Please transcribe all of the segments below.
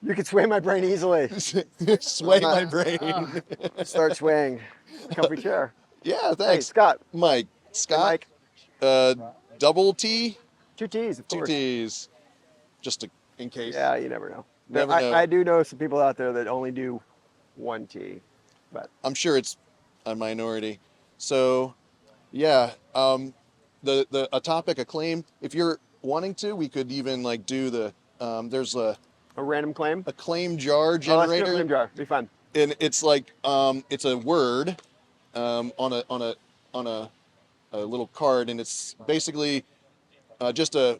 You can sway my brain easily. Sway my Ah, brain. start swaying. Comfy chair. Yeah, Hey, thanks. Scott. Mike. Hey, Scott, Mike. uh, double T, Two T's, of two course. T's, just in case. Yeah, you never know. Never I know. do know some people out there that only do one T, but I'm sure it's a minority. So, yeah, the a topic, a claim. If you're wanting to, we could even like do the there's a random claim. a claim jar Oh, let's do a generator, claim jar. Be fun. and it's like it's a word on a little card, and it's basically just a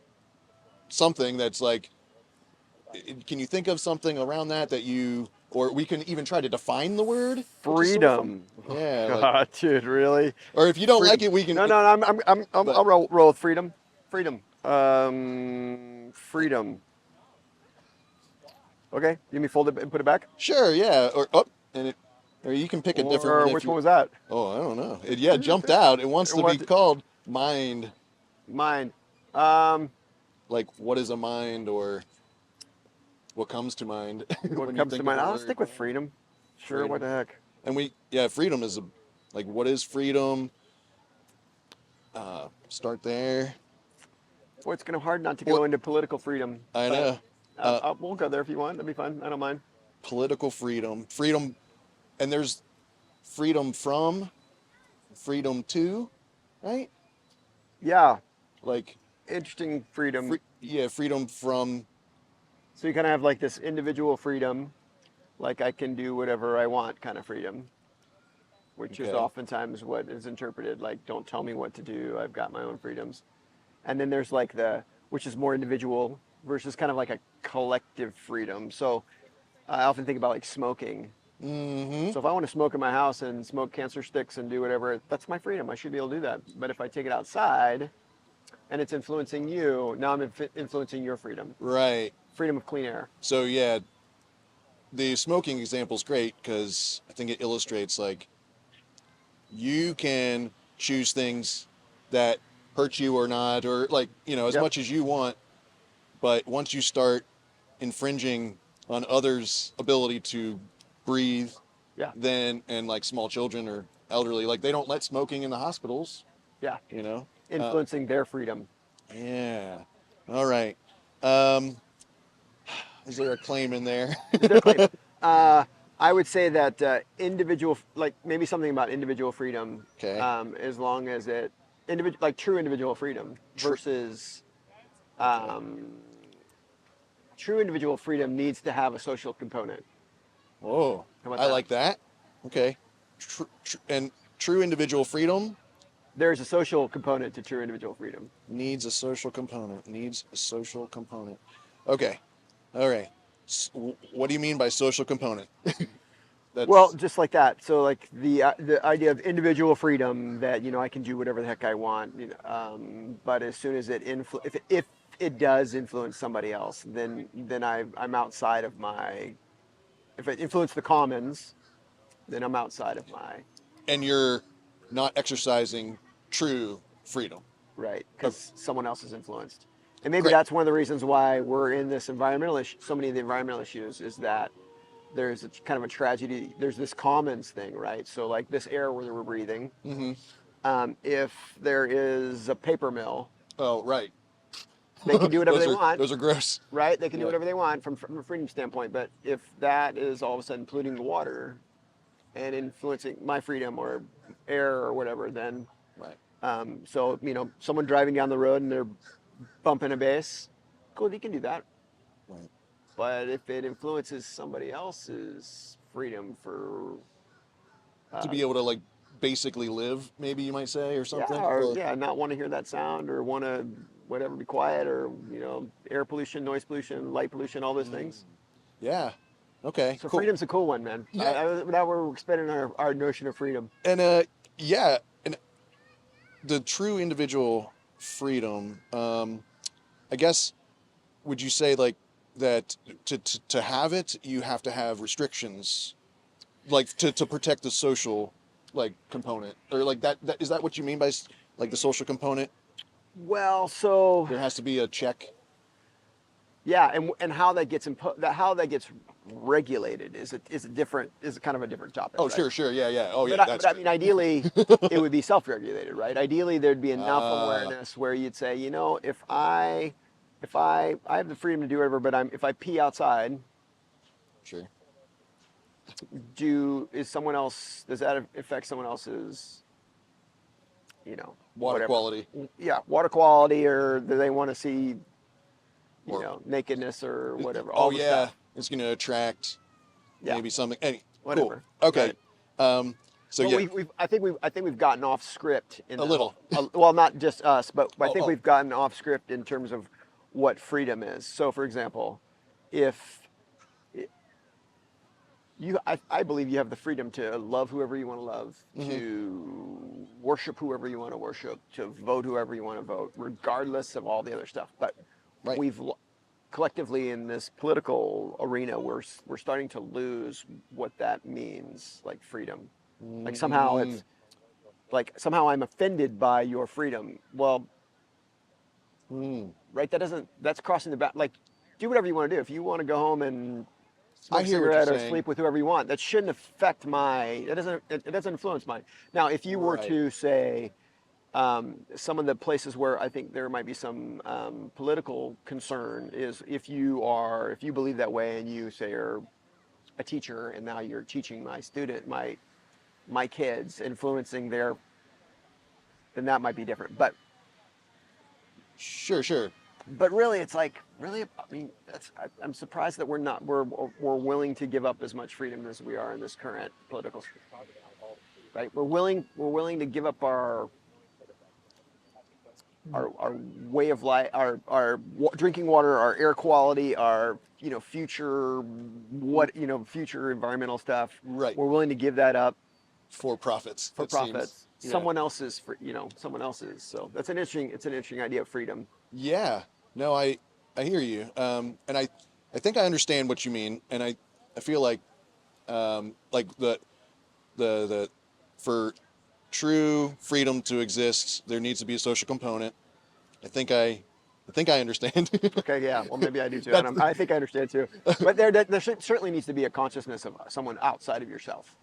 something that's like, can you think of something around that you, or we can even try to define the word, which is sort of fun. Freedom. Oh Yeah, like, God, dude, really? or if you don't like Freedom. it, we can. No, no, no, But I'll roll with freedom. Freedom. Freedom. Okay, you mean fold it and put it back? sure, yeah, or up, or you can pick a different Or one if which one you. was that? Oh, I don't know. Yeah, it jumped out. It wants to be What? called mind. Mine. Um, Like, what is a mind, or what comes to mind what when you comes to think of mind? a I'll word? stick with freedom. Sure, what Freedom. the heck? And yeah, freedom is like, what is freedom? Start there. Boy, it's kind of hard not to What go into political freedom, I but know. Uh, we'll go there if you want. That'd be fun. I don't mind. Political freedom, freedom, and there's freedom from, freedom to, right? Yeah, Like, interesting freedom. yeah, freedom from. So you kind of have like this individual freedom, like I can do whatever I want kind of freedom, which is Okay. oftentimes what is interpreted like don't tell me what to do. I've got my own freedoms. And then there's like which is more individual versus kind of like a collective freedom. So I often think about like smoking. Mm-hmm. So if I want to smoke in my house and smoke cancer sticks and do whatever, that's my freedom. I should be able to do that. But if I take it outside and it's influencing you, now I'm influencing your freedom. Right. Freedom of clean air. So yeah, the smoking example is great because I think it illustrates like you can choose things that hurt you or not, or like, as Yep. much as you want. But once you start infringing on others' ability to breathe, Yeah. then, and like small children or elderly, like they don't let smoking in the hospitals, Yeah. you know? Uh, Influencing their freedom. yeah. All right. Um, is there a claim in there? Is there a claim? Uh, I would say that individual, like maybe something about individual freedom, Okay. as long as like true individual freedom Tr- versus okay. um, true individual freedom needs to have a social component. Oh, How about I that? like that. Okay. And true individual freedom There's a social component to true individual freedom. needs a social component. Needs a social component. Okay. All right. What do you mean by social component? Well, That's just like that. So, like the idea of individual freedom that I can do whatever the heck I want. But as soon as if it does influence somebody else, then I'm outside of my. If it influenced the commons, then I'm outside of my and you're not exercising true freedom. right Oh, because someone else is influenced. And maybe great. that's one of the reasons why we're in this environmental issue. So many of the environmental issues is that there's kind of a tragedy. There's this commons thing, right? So like this air where we're breathing. Mm-hmm. If there is a paper mill, Oh, right. they can do whatever they those are want, those are gross. right? They can do Yeah. whatever they want from a freedom standpoint. But if that is all of a sudden polluting the water and influencing my freedom or air or whatever, then Right. so someone driving down the road and they're bumping a bass, cool, you can do that. Right. But if it influences somebody else's freedom for To uh, be able to like basically live, maybe you might say, or yeah, something. or Or yeah, not want to hear that sound or want to whatever be quiet or air pollution, noise pollution, light pollution, all those things. yeah. Okay. So Cool. freedom's a cool one, man. Yeah. Now we're expanding our notion of freedom. And yeah, and the true individual freedom. I guess, would you say like that to have it, you have to have restrictions, like to protect the social like component, or like that is that what you mean by like the social component? Well, so There has to be a check. Yeah, and how that gets how that gets regulated is a different is kind of a different topic, Oh, right? sure, sure, yeah, yeah. Oh, yeah, But that's I great. mean, ideally, it would be self-regulated, right? Ideally, there'd be enough Ah, awareness where you'd say, you know, if I have the freedom to do whatever, but if I pee outside, sure. is someone else does that affect someone else's, you know, Water whatever? quality, Yeah, water quality, or do they want to see, or nakedness or whatever, oh all the yeah, stuff? it's going to attract Yeah, maybe something. Any cool. whatever, Okay. right? Um, so But yeah, I think we've gotten off script a little. well, not just us, but I Oh, think oh, we've gotten off script in terms of what freedom is. So, for example, if I believe you have the freedom to love whoever you want to love, hmm, to worship whoever you want to worship, to vote whoever you want to vote, regardless of all the other stuff. But right. we've collectively in this political arena, we're starting to lose what that means, like freedom. Like somehow Mm, it's like somehow I'm offended by your freedom. Well, mm. right? That's crossing the bound. Like, do whatever you want to do. If you want to go home and I smoke a hear what you're cigarette or saying. sleep with whoever you want, that shouldn't affect it doesn't influence mine. Now, if you were Right. to say, some of the places where I think there might be some political concern is if you believe that way and you say are a teacher and now you're teaching my kids, influencing then that might be different. Sure, sure. But really, it's like really. I mean, I'm surprised that we're willing to give up as much freedom as we are in this current political. Right, we're willing to give up our way of life, our drinking water, our air quality, our future future environmental stuff. Right. We're willing to give that up For profits, for it seems. profits. Yeah. Someone else's. So it's an interesting idea of freedom. Yeah. No, I hear you. And I think I understand what you mean. And I feel like the for true freedom to exist, there needs to be a social component. I think I understand. Okay, yeah. Well, maybe I do too, and That's I think I understand too. But there certainly needs to be a consciousness of someone outside of yourself.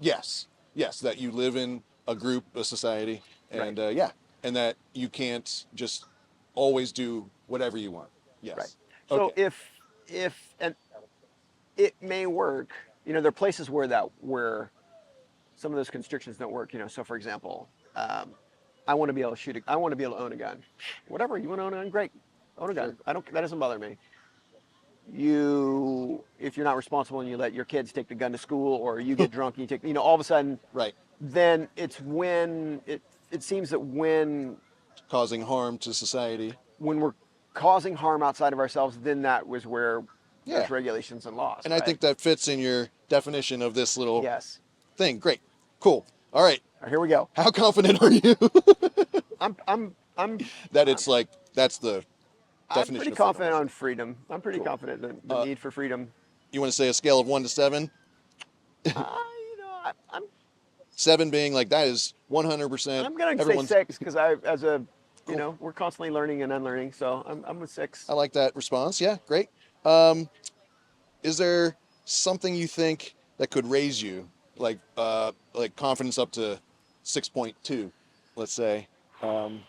yes, yes, that you live in a group, a society, Right. and yeah, and that you can't just always do whatever you want. Right. Yes. So Okay. if and it may work. There are places where some of those constrictions don't work. So for example, I want to be able to I want to be able to own a gun. Whatever you want to own a gun, great. Own a Sure. gun. I don't. That doesn't bother me. If you're not responsible and you let your kids take the gun to school, or you get drunk and you take, all of a sudden, Right. then it's when it seems that Causing harm to society. when we're causing harm outside of ourselves, then that was where Yeah. there's regulations and laws, And I right? think that fits in your definition of this little Yes. thing. Great. Cool. All right. All right, here we go. How confident are you I'm that it's like that's the I'm definition pretty of freedom? confident on freedom. I'm pretty Cool. confident the Uh, need for freedom. you want to say a scale of 1 to 7? Uh, you know, I, I'm 7 being like that is 100%. I'm gonna say Everyone's 6 because cool. we're constantly learning and unlearning. So I'm with I 6. like that response. Yeah, great. Um, is there something you think that could raise you, like confidence up to 6.2, let's say? Um,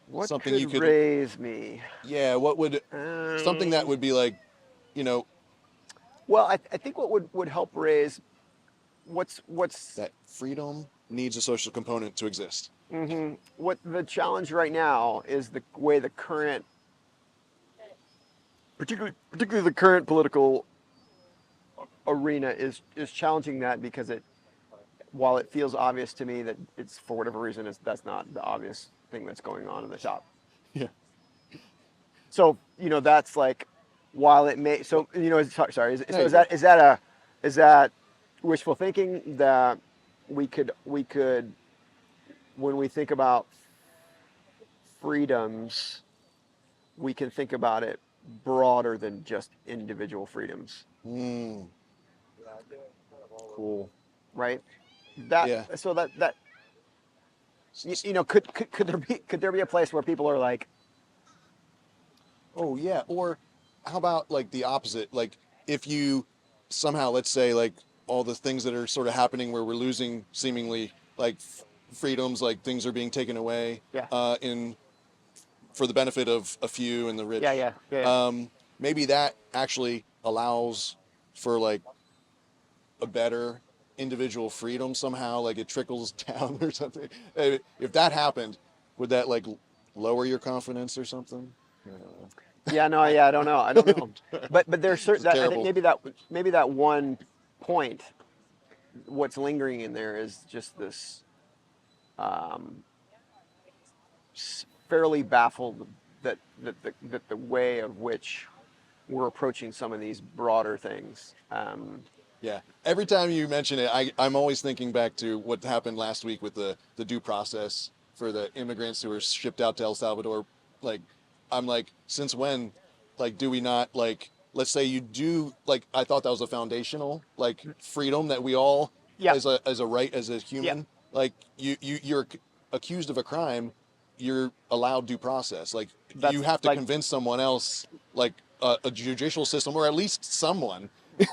What something could you could, raise me? yeah. What would something that Um, would be like, you know, well, I think what would help raise what's that freedom needs a social component to exist? what the challenge right now is the way the current, particularly the current political arena is challenging that because while it feels obvious to me that it's for whatever reason that's not the obvious thing that's going on in the shop. Yeah. So that's like while it may so sorry No, you're good. is that wishful thinking that we could when we think about freedoms we can think about it broader than just individual freedoms, Mm, cool. right? Yeah. That could there be a place where people are like, Oh yeah. Or how about like the opposite? Like if you somehow, let's say, like all the things that are sort of happening where we're losing seemingly like freedoms, like things are being taken away Yeah. in for the benefit of a few and the Yeah. rich. Yeah. Yeah. Maybe that actually allows for like a better individual freedom somehow, like it trickles down or something. If that happened, would that like lower your confidence or something? Yeah, no, yeah, I don't know. I don't know. But there's This certain is that I think terrible. maybe that one point, what's lingering in there is just this um, fairly baffled that the way of which we're approaching some of these broader things. Yeah. Every time you mention it, I'm always thinking back to what happened last week with the due process for the immigrants who were shipped out to El Salvador. Like, I'm like, since when, like, do we not, like, let's say you do, like, I thought that was a foundational, like, freedom that we all, Yeah, as a right, as a yeah, human, like, you're accused of a crime, you're allowed due process. Like, you that's have to like convince someone else, like, a judicial system, or at least someone you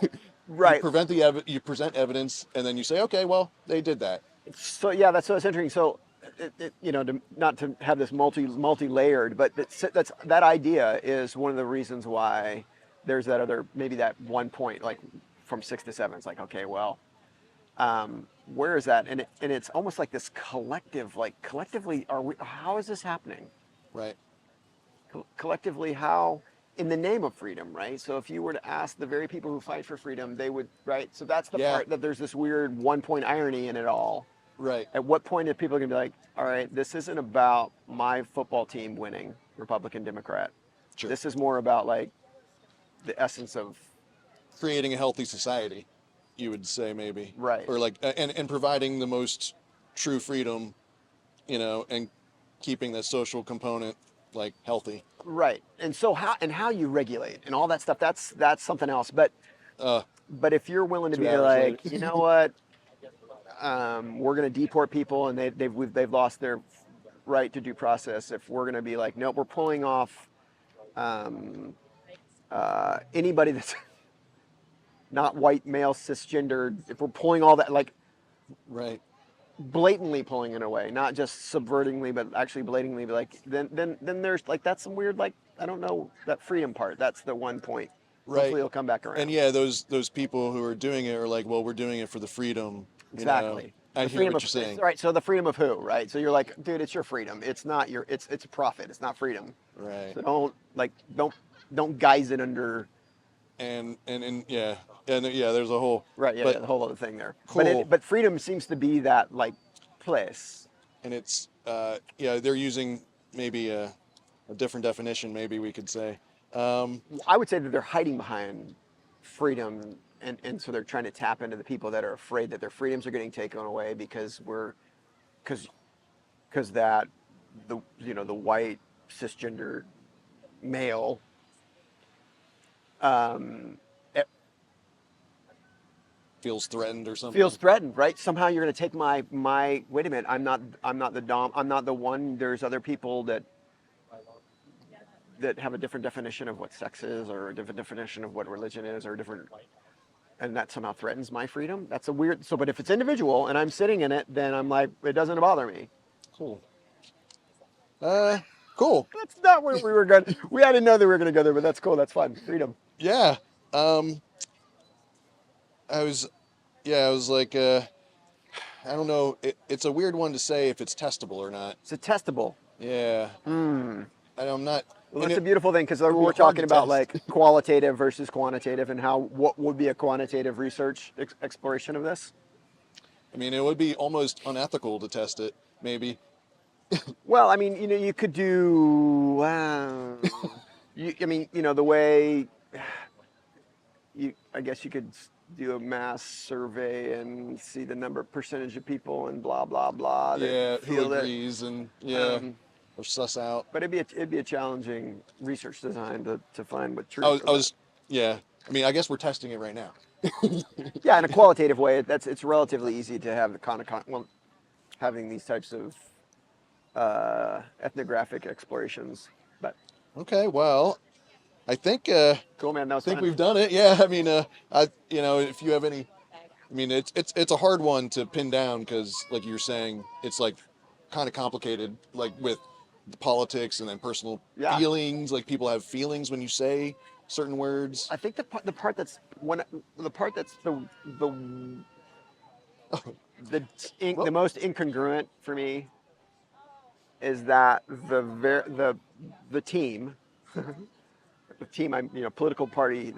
right. you present evidence and then you say, okay, well, they did that. So yeah, that's so it's interesting. So not to have this multi layered, but that's that idea is one of the reasons why there's that other maybe that one point like from 6 to 7. It's like okay, well, where is that? And it's almost like this collective, like collectively, are we? How is this happening? Right. Collectively, how? In the name of freedom, right? So if you were to ask the very people who fight for freedom, they would, right? So that's the Yeah. part that there's this weird one point irony in it all. Right. At what point are people going to be like, all right, this isn't about my football team winning, Republican, Democrat. Sure. This is more about like the essence of, Creating a healthy society, you would say, maybe, right, or like and providing the most true freedom, and keeping the social component like healthy. right. And so how you regulate and all that stuff, that's something else. uh But if you're willing to be 2 hours later. like, you know what, we're going to deport people and they've lost their right to due process. If we're going to be like, nope, we're pulling off um, anybody that's not white, male, cisgendered, if we're pulling all that, like Right. blatantly pulling it away, not just subvertingly, but actually blatantly, like then there's like that's some weird like I don't know that freedom part. That's the one point. Right. Hopefully it'll come back And around. yeah, those people who are doing it are like, well, we're doing it for the freedom. Exactly. I The hear freedom what of you're saying. right. So the freedom of who, right? So you're like, dude, it's your freedom. It's not your. It's a profit. It's not freedom. Right. So don't guise it under. And yeah, and yeah, there's a whole, Right. Yeah. but Yeah. The whole other thing there. cool. But freedom seems to be that like place. And it's yeah, they're using maybe a different definition, maybe we could say. I would say that they're hiding behind freedom, and so they're trying to tap into the people that are afraid that their freedoms are getting taken away because that the white cisgender male um, Feels threatened or feels something. threatened, right? Somehow you're going to take my. Wait a minute, I'm not the dom. I'm not the one. There's other people that have a different definition of what sex is, or a different definition of what religion is, or different, and that somehow threatens my freedom. That's a weird. So, but if it's individual and I'm sitting in it, then I'm like, it doesn't bother me. Cool. Uh, cool. That's not where we were going. I didn't know that we were going to go there, but that's cool. That's fun. Freedom. Yeah. Um, I was, yeah, I was like, I don't know. It's a weird one to say if it's testable or not. It's a testable. Yeah. I'm not. Well, And that's a beautiful thing because would be we're hard talking to about test. like qualitative versus quantitative, and how what would be a quantitative research exploration of this. I mean, it would be almost unethical to test it, maybe. Well, I mean, you could do. I mean, the way I guess you could do a mass survey and see the percentage of people and blah blah blah that Yeah, who feel that. agrees and yeah, Um, or suss out. but it'd be a challenging research design to find what I truth was, from I that. was, yeah. I mean, I guess we're testing it right now. Yeah, in a qualitative way, it's relatively easy to have the well, having these types of ethnographic explorations. But Okay, well, I think Cool, man. That was fun. we've done it. Yeah, I mean, if you have any, I mean, it's a hard one to pin down because, like you're saying, it's like kind of complicated, like with the politics and then personal Yeah. feelings. Like people have feelings when you say certain words. I think the part that's the Well, the most incongruent for me is that the team, the team I'm political party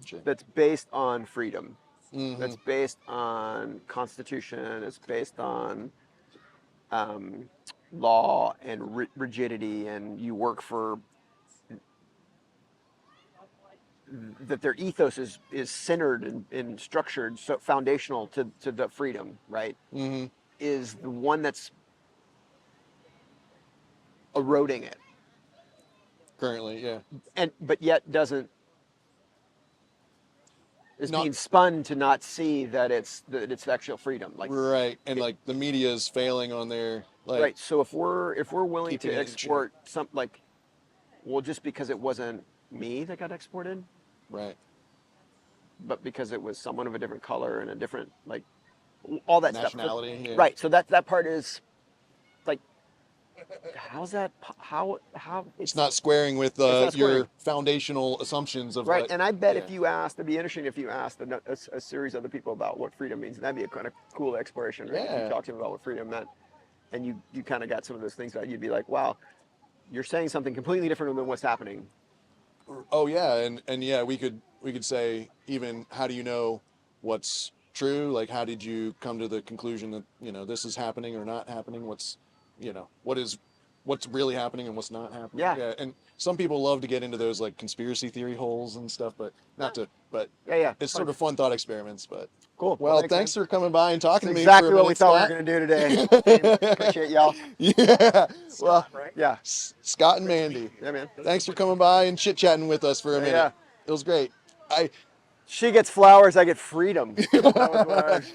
sure. that's based on freedom, Hmm. that's based on constitution, it's based on um, law and rigidity, and you work for that their ethos is centered and structured so foundational to the freedom, right? Hmm. Is the one that's eroding it, Currently, yeah. and but yet doesn't is Not being spun to not see that it's actual freedom. Like, right, and it, like the media is failing on their like right. So if we're willing to keeping it in check. export some like, well, just because it wasn't me that got exported, Right. but because it was someone of a different color and a different like all that stuff. Nationality. Yeah. Right. So that part is like, how's that? How It's not squaring with it's not your squaring. foundational assumptions of Right, what. and I bet Yeah. if you asked, it'd be interesting if you asked a series of other people about what freedom means. That'd be a kind of cool exploration, right? If you Yeah. talk to them about what freedom meant, and you kind of got some of those things that you'd be like, wow, you're saying something completely different than what's happening. Oh yeah, and yeah, we could say even how do you know what's true? Like how did you come to the conclusion that this is happening or not happening? What's really happening and what's not happening? Yeah, Yeah, and some people love to get into those like conspiracy theory holes and stuff, but not to. But yeah, yeah. it's Fun. sort of fun thought experiments. But Cool. Well, well, thanks, man. thanks for coming by and talking It's to me for exactly a what we minute, thought we were Scott. going to do today. Appreciate y'all. Yeah. Well, Right? Yeah, Scott and Mandy, yeah, man. thanks for coming by and chit chatting with us for a Yeah, minute. yeah. It was great. I She gets flowers, I get freedom. That was what I was.